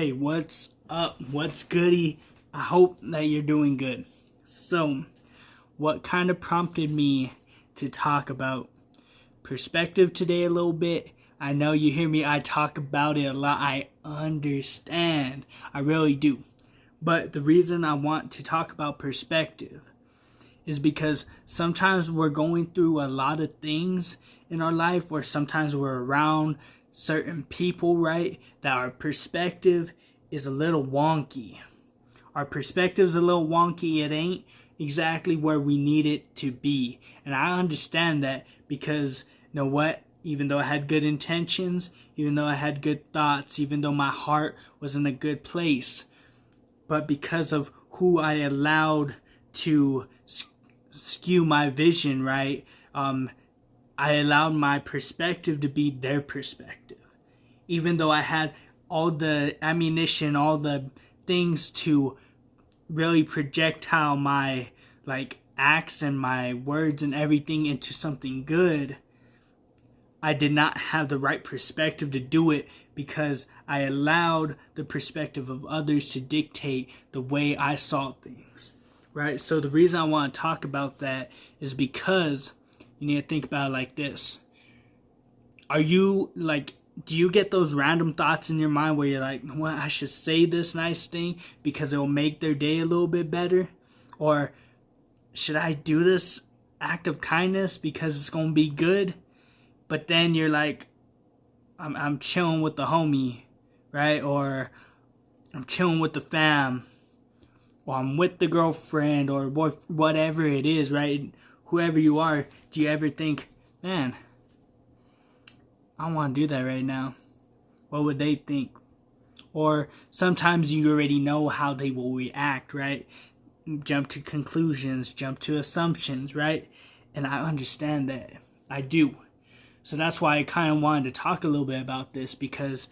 Hey, what's up? What's goody? I hope that you're doing good. So, what kind of prompted me to talk about perspective today a little bit? I know you hear me, I talk about it a lot. I understand. I really do. But the reason I want to talk about perspective is because sometimes we're going through a lot of things in our life, or sometimes we're around certain people, right? That our perspective is a little wonky. Our perspective's a little wonky. It ain't exactly where we need it to be. And I understand that because, you know what? Even though I had good intentions, even though I had good thoughts, even though my heart was in a good place, but because of who I allowed to skew my vision, right? I allowed my perspective to be their perspective. Even though I had all the ammunition, all the things to really projectile my acts and my words and everything into something good, I did not have the right perspective to do it because I allowed the perspective of others to dictate the way I saw things, right? So the reason I want to talk about that is because you need to think about it like this. Do you get those random thoughts in your mind where you're like, well, I should say this nice thing because it will make their day a little bit better? Or should I do this act of kindness because it's going to be good? But then you're like, I'm chilling with the homie, right? Or I'm chilling with the fam. Or I'm with the girlfriend or whatever it is, right? Whoever you are, do you ever think, man, I don't want to do that right now. What would they think? Or sometimes you already know how they will react, right? Jump to conclusions, jump to assumptions, right? And I understand that. I do. So that's why I kind of wanted to talk a little bit about this, because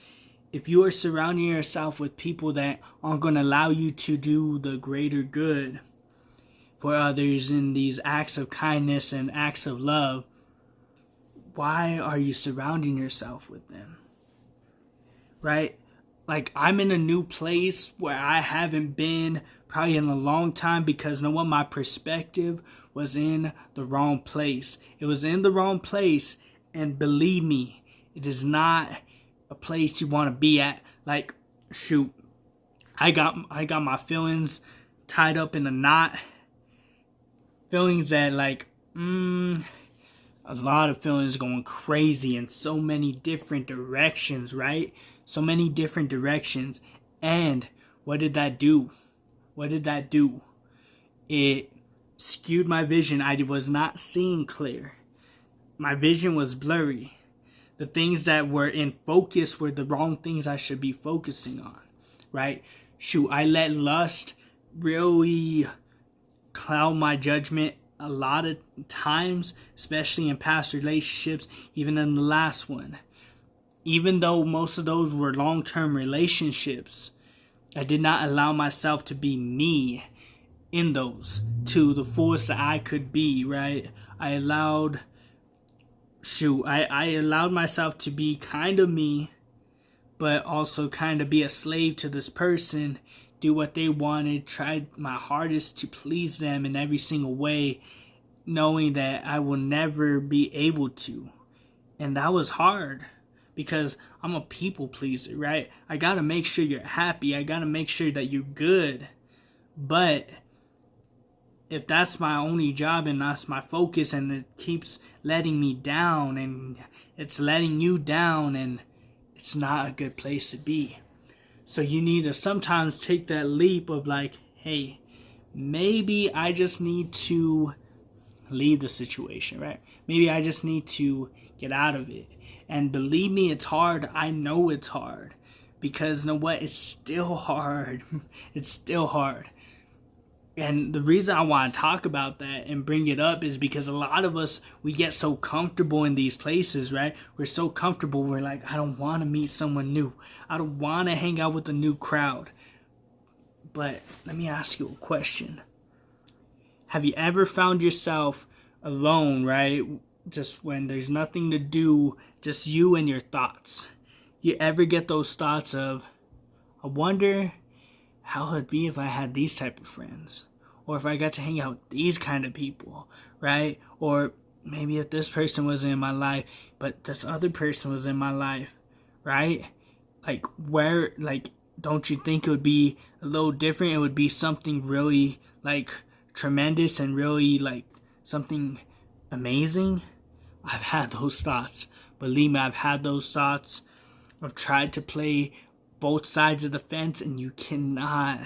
if you are surrounding yourself with people that aren't going to allow you to do the greater good for others in these acts of kindness and acts of love, why are you surrounding yourself with them? Right? Like, I'm in a new place where I haven't been probably in a long time because, you know what? My perspective was in the wrong place. It was in the wrong place, and believe me, it is not a place you want to be at. Like, shoot, I got my feelings tied up in a knot. Feelings that a lot of feelings going crazy in so many different directions, right? So many different directions. And what did that do? What did that do? It skewed my vision. I was not seeing clear. My vision was blurry. The things that were in focus were the wrong things I should be focusing on, right? Shoot, I let lust really cloud my judgment a lot of times, especially in past relationships, even in the last one. Even though most of those were long-term relationships, I did not allow myself to be me in those to the fullest that I could be, right? I allowed myself to be kind of me, but also kind of be a slave to this person, do what they wanted, tried my hardest to please them in every single way, knowing that I will never be able to. And that was hard because I'm a people pleaser, right? I gotta make sure you're happy. I gotta make sure that you're good. But if that's my only job and that's my focus and it keeps letting me down and it's letting you down, and it's not a good place to be. So you need to sometimes take that leap of like, hey, maybe I just need to leave the situation, right? Maybe I just need to get out of it. And believe me, it's hard. I know it's hard. Because you know what? It's still hard. It's still hard. And the reason I want to talk about that and bring it up is because a lot of us, we get so comfortable in these places, right? We're so comfortable. We're like, I don't want to meet someone new. I don't want to hang out with a new crowd. But let me ask you a question. Have you ever found yourself alone, right? Just when there's nothing to do, just you and your thoughts. You ever get those thoughts of, I wonder how it'd be if I had these type of friends, or if I got to hang out with these kind of people, right? Or maybe if this person was in my life, but this other person was in my life, right? Like, where, like, don't you think it would be a little different? It would be something really, like, tremendous and really, like, something amazing? I've had those thoughts. Believe me, I've had those thoughts. I've tried to play both sides of the fence, and you cannot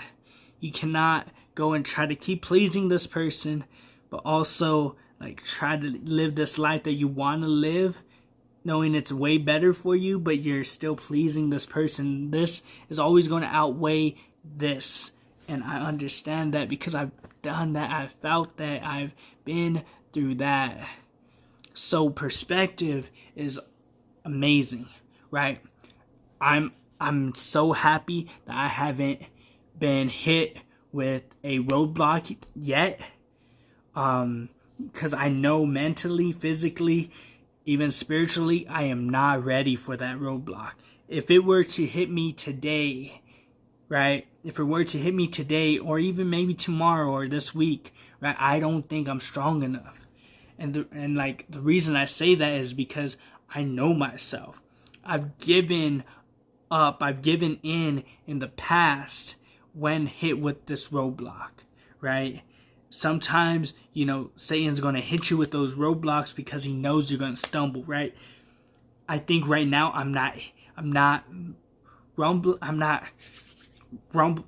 go and try to keep pleasing this person, but also, like, try to live this life that you want to live, knowing it's way better for you, but you're still pleasing this person. This is always going to outweigh this. And I understand that because I've done that. I've felt that. I've been through that. So perspective is amazing, right? I'm so happy that I haven't been hit with a roadblock yet. Because I know mentally, physically, even spiritually, I am not ready for that roadblock. If it were to hit me today, right? If it were to hit me today, or even maybe tomorrow or this week, right? I don't think I'm strong enough. And the reason I say that is because I know myself. I've given up. I've given in the past when hit with this roadblock, right? Sometimes, Satan's going to hit you with those roadblocks because he knows you're going to stumble, right? I think right now I'm not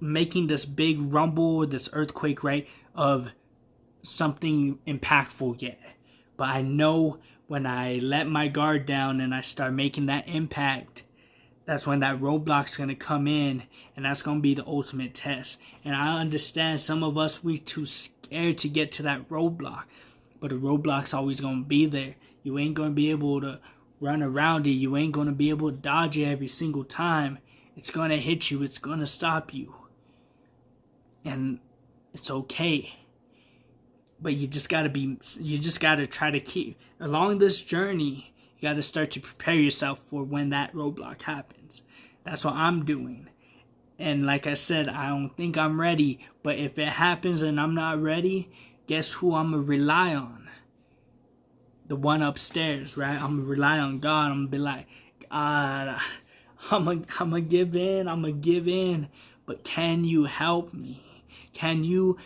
making this big rumble, this earthquake, right, of something impactful yet. But I know when I let my guard down and I start making that impact, that's when that roadblock's going to come in, and that's going to be the ultimate test. And I understand some of us, we too scared to get to that roadblock. But the roadblock's always going to be there. You ain't going to be able to run around it. You ain't going to be able to dodge it every single time. It's going to hit you. It's going to stop you. And it's okay. But you just got to try to keep, along this journey, you got to start to prepare yourself for when that roadblock happens. That's what I'm doing. And like I said, I don't think I'm ready. But if it happens and I'm not ready, guess who I'm going to rely on? The one upstairs, right? I'm going to rely on God. I'm going to be like, God, I'm going to give in. I'm going to give in. But can you help me? Can you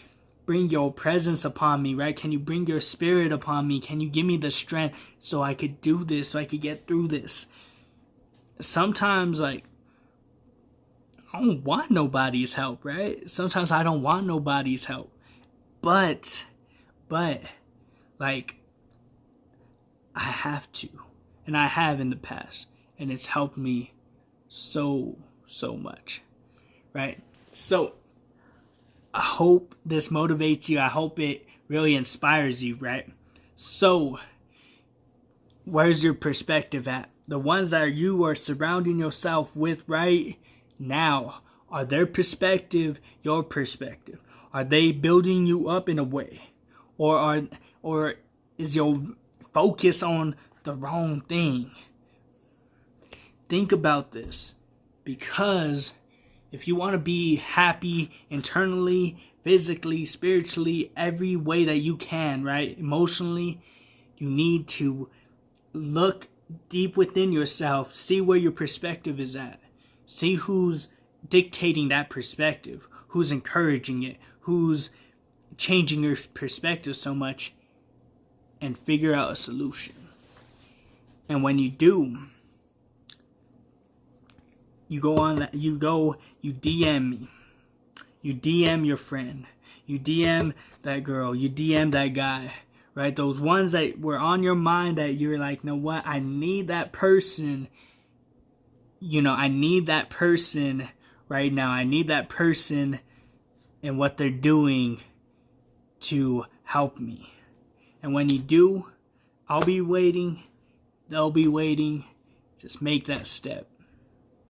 bring your presence upon me, right? Can you bring your spirit upon me? Can you give me the strength so I could do this, so I could get through this? Sometimes, like, I don't want nobody's help, right? Sometimes I don't want nobody's help. But, like, I have to. And I have in the past. And it's helped me so much, right? So, I hope this motivates you. I hope it really inspires you, right? So, where's your perspective at? The ones that you are surrounding yourself with right now, are their perspective your perspective? Are they building you up in a way? Or is your focus on the wrong thing? Think about this, because if you want to be happy internally, physically, spiritually, every way that you can, right? Emotionally, you need to look deep within yourself, see where your perspective is at. See who's dictating that perspective, who's encouraging it, who's changing your perspective so much, and figure out a solution. And when you do, you DM me. You DM your friend. You DM that girl. You DM that guy. Right? Those ones that were on your mind that you're like, know what? I need that person. I need that person right now. I need that person and what they're doing to help me. And when you do, I'll be waiting. They'll be waiting. Just make that step.